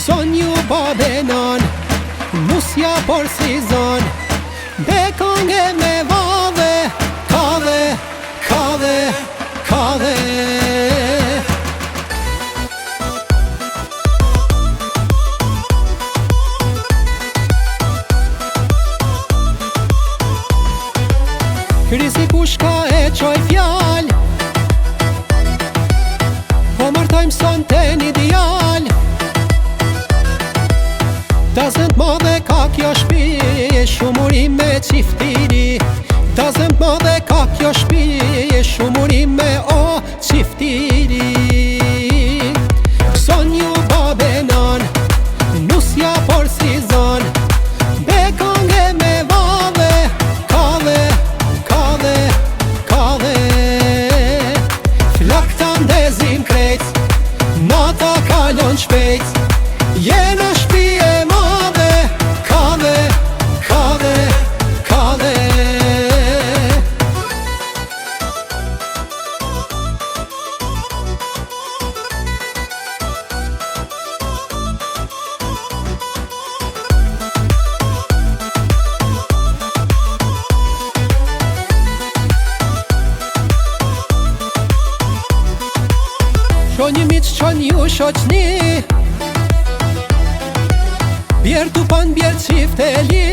Sonju babenon, musja por si zon, be konge me vave, kave, kave, kave. Krisi kushka e qoj fjall, po martojmë son ten ideal. Dazent ma dhe ka kjo shpi, shumurim me qiftiri. Dazent ma dhe ka kjo shpi, shumurim me o qiftiri. Son ju babenon, nusja por si zon, be konge me vave, kave, kave, kave. Flakta ndezim krejt, nata kalon shpejt, jena shpi e madhe, kave, kave, kave. Shonjë miq, qon ju shoqni, bjerë tu pan bjerë qift e li.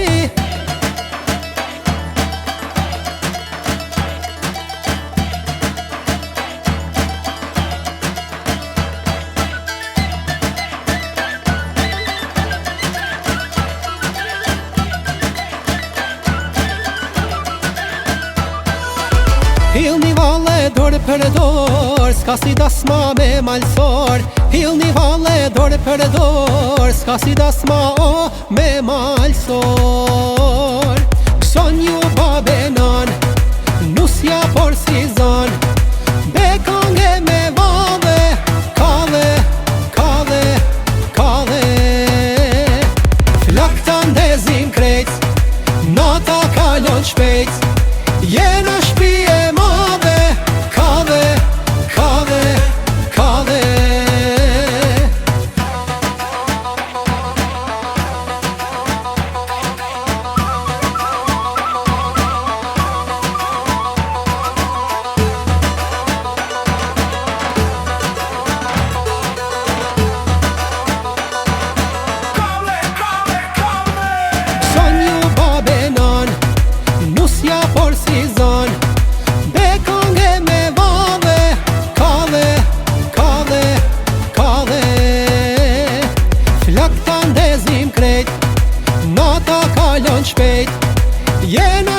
Hilni valle dorë për dorë, s'ka si dasma me malsor. Hilni valle dorë për dorë, s'ka si dasma o me malsor. Son ju babenon, nusja por si zon, be konge me vave, kave, kave, kave. Flakta ndezim krejt, nata kalon shpejt, jena shpi e madhe, kave, kave, kave. Son ju babenon, nusja por si zon, be konge me vave, kave, kave, kave. Flakta ndezim krejt, nata kalon shpejt, jena